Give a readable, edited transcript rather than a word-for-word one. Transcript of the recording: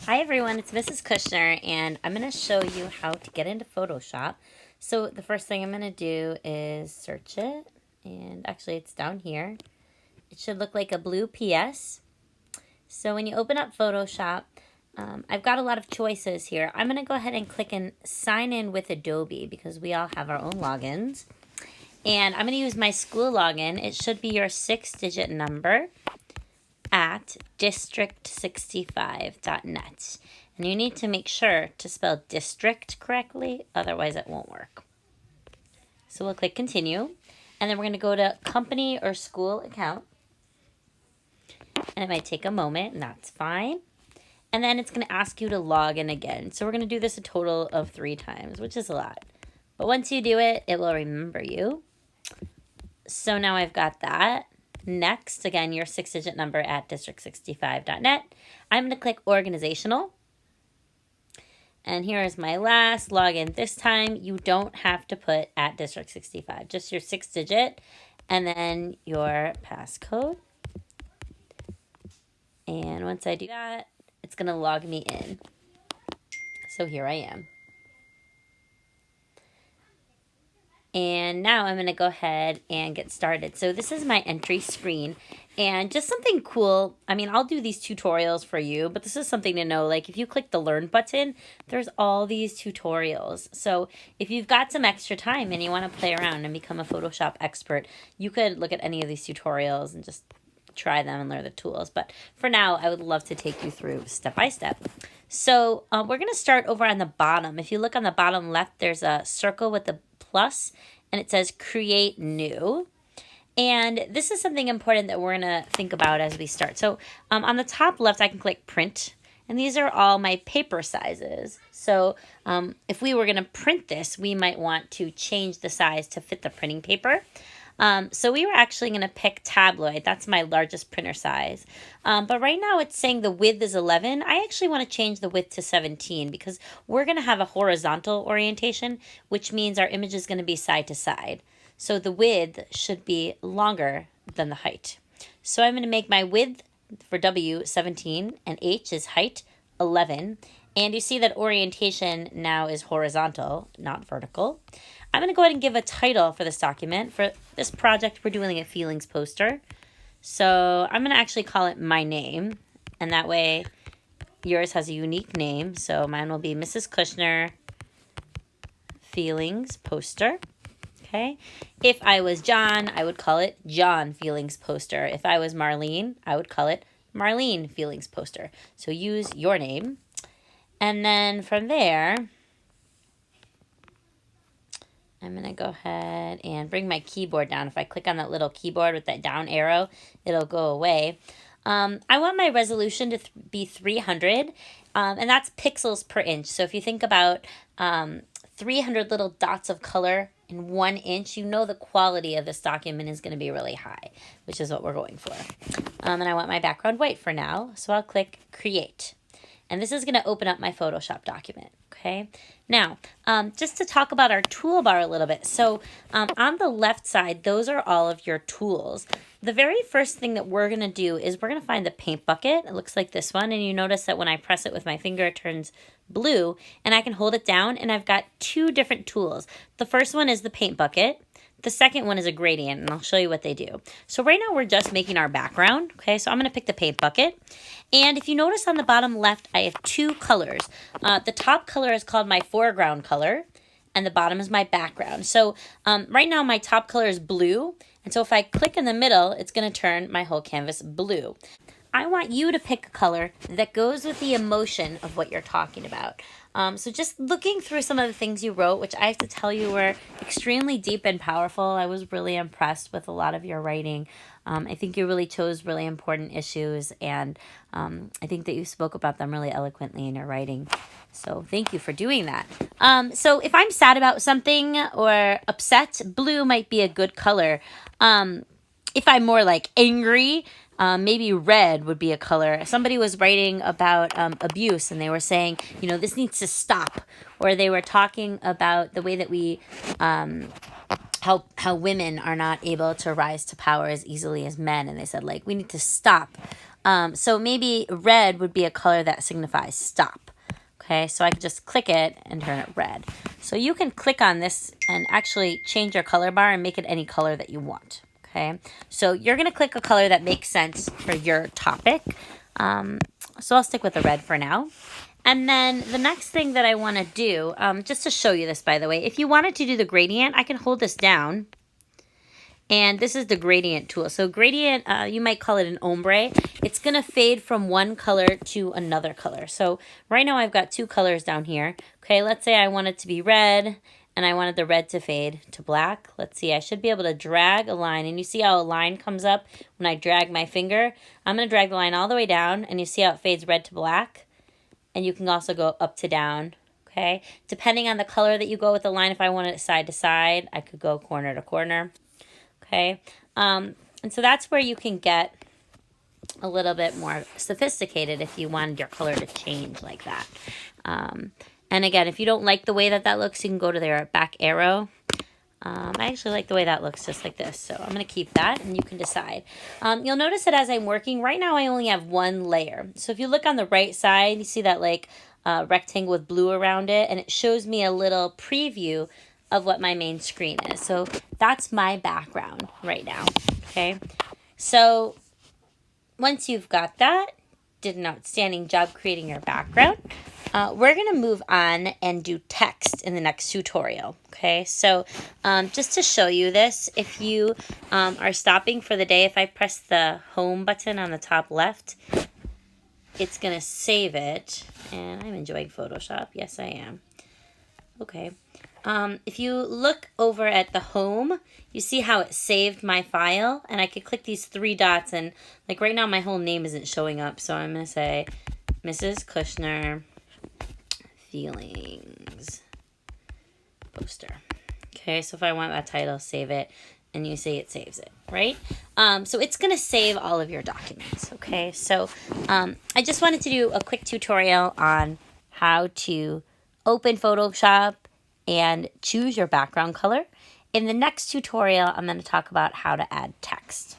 Hi everyone, it's Mrs. Kushner, and I'm going to show you how to get into Photoshop. So the first thing I'm going to do is search it, and actually it's down here. It should look like a blue PS. So when you open up Photoshop, I've got a lot of choices here. I'm going to go ahead and click and sign in with Adobe because we all have our own logins. And I'm going to use my school login. It should be your 6-digit number at district65.net. And you need to make sure to spell district correctly, otherwise it won't work. So we'll click continue, and then we're going to go to company or school account. And it might take a moment, and that's fine. And then it's going to ask you to log in again. So we're going to do this a total of 3 times, which is a lot. But once you do it, it will remember you. So now I've got that. Next, again, your 6-digit number at district65.net. I'm going to click organizational. And here is my last login. This time, you don't have to put at district65, just your 6-digit and then your passcode. And once I do that, it's going to log me in. So here I am. And now I'm going to go ahead and get started. So this is my entry screen. And just something cool, I mean, I'll do these tutorials for you, but this is something to know. Like if you click the Learn button, there's all these tutorials. So if you've got some extra time and you want to play around and become a Photoshop expert, you could look at any of these tutorials and just try them and learn the tools. But for now, I would love to take you through step by step. So we're going to start over on the bottom. If you look on the bottom left, there's a circle with the plus, and it says create new. And this is something important that we're going to think about as we start. So on the top left, I can click print. And these are all my paper sizes. So if we were going to print this, we might want to change the size to fit the printing paper. So we were actually going to pick tabloid. That's my largest printer size. But right now it's saying the width is 11. I actually want to change the width to 17 because we're going to have a horizontal orientation, which means our image is going to be side to side. So the width should be longer than the height. So I'm going to make my width for W 17 and H is height 11. And you see that orientation now is horizontal, not vertical. I'm going to go ahead and give a title for this document. For this project, we're doing a feelings poster. So I'm going to actually call it my name. And that way yours has a unique name. So mine will be Mrs. Kushner Feelings Poster. Okay. If I was John, I would call it John Feelings Poster. If I was Marlene, I would call it Marlene Feelings Poster. So use your name. And then from there, I'm going to go ahead and bring my keyboard down. If I click on that little keyboard with that down arrow, it'll go away. I want my resolution to be 300, and that's pixels per inch. So if you think about 300 little dots of color in 1 inch, you know the quality of this document is going to be really high, which is what we're going for. And I want my background white for now, so I'll click Create. And this is going to open up my Photoshop document. Okay. Now, just to talk about our toolbar a little bit. So on the left side, those are all of your tools. The very first thing that we're going to do is we're going to find the paint bucket. It looks like this one. And you notice that when I press it with my finger, it turns blue. And I can hold it down. And I've got 2 different tools. The first one is the paint bucket. The second one is a gradient, and I'll show you what they do. So right now we're just making our background, okay? So I'm going to pick the paint bucket. And if you notice on the bottom left, I have 2 colors. The top color is called my foreground color, and the bottom is my background. So right now my top color is blue, and so if I click in the middle, it's going to turn my whole canvas blue. I want you to pick a color that goes with the emotion of what you're talking about. So just looking through some of the things you wrote, which I have to tell you were extremely deep and powerful. I was really impressed with a lot of your writing. I think you really chose really important issues, and I think that you spoke about them really eloquently in your writing. So thank you for doing that. So if I'm sad about something or upset, blue might be a good color. If I'm more like angry, maybe red would be a color. Somebody was writing about abuse, and they were saying, you know, this needs to stop. Or they were talking about the way that we, how women are not able to rise to power as easily as men. And they said, like, we need to stop So maybe red would be a color that signifies stop. Okay, so I can just click it and turn it red. So you can click on this and actually change your color bar and make it any color that you want. Okay, so you're going to click a color that makes sense for your topic. So I'll stick with the red for now. And then the next thing that I want to do, just to show you this, by the way, if you wanted to do the gradient, I can hold this down. And this is the gradient tool. So gradient, you might call it an ombre. It's going to fade from one color to another color. So right now I've got two colors down here. Okay, let's say I want it to be red and I wanted the red to fade to black. Let's see, I should be able to drag a line. And you see how a line comes up when I drag my finger? I'm going to drag the line all the way down and you see how it fades red to black? And you can also go up to down. Okay, depending on the color that you go with the line, if I wanted it side to side, I could go corner to corner. Okay, and so that's where you can get a little bit more sophisticated if you wanted your color to change like that. And again, if you don't like the way that that looks, you can go to their back arrow. I actually like the way that looks just like this, so I'm going to keep that and you can decide. You'll notice that as I'm working, right now I only have one layer. So if you look on the right side, you see that like rectangle with blue around it, and it shows me a little preview of what my main screen is. So that's my background right now, okay? So once you've got that, did an outstanding job creating your background. We're gonna move on and do text in the next tutorial, okay? So just to show you this, if you are stopping for the day, if I press the home button on the top left, it's gonna save it, and I'm enjoying Photoshop, yes I am. Okay. If you look over at the home, you see how it saved my file, and I could click these three dots, and like right now my whole name isn't showing up, so I'm going to say Mrs. Kushner Feelings Poster. Okay, so if I want that title, save it, and you see it saves it, right? So it's going to save all of your documents, okay? So I just wanted to do a quick tutorial on how to open Photoshop and choose your background color. In the next tutorial, I'm going to talk about how to add text.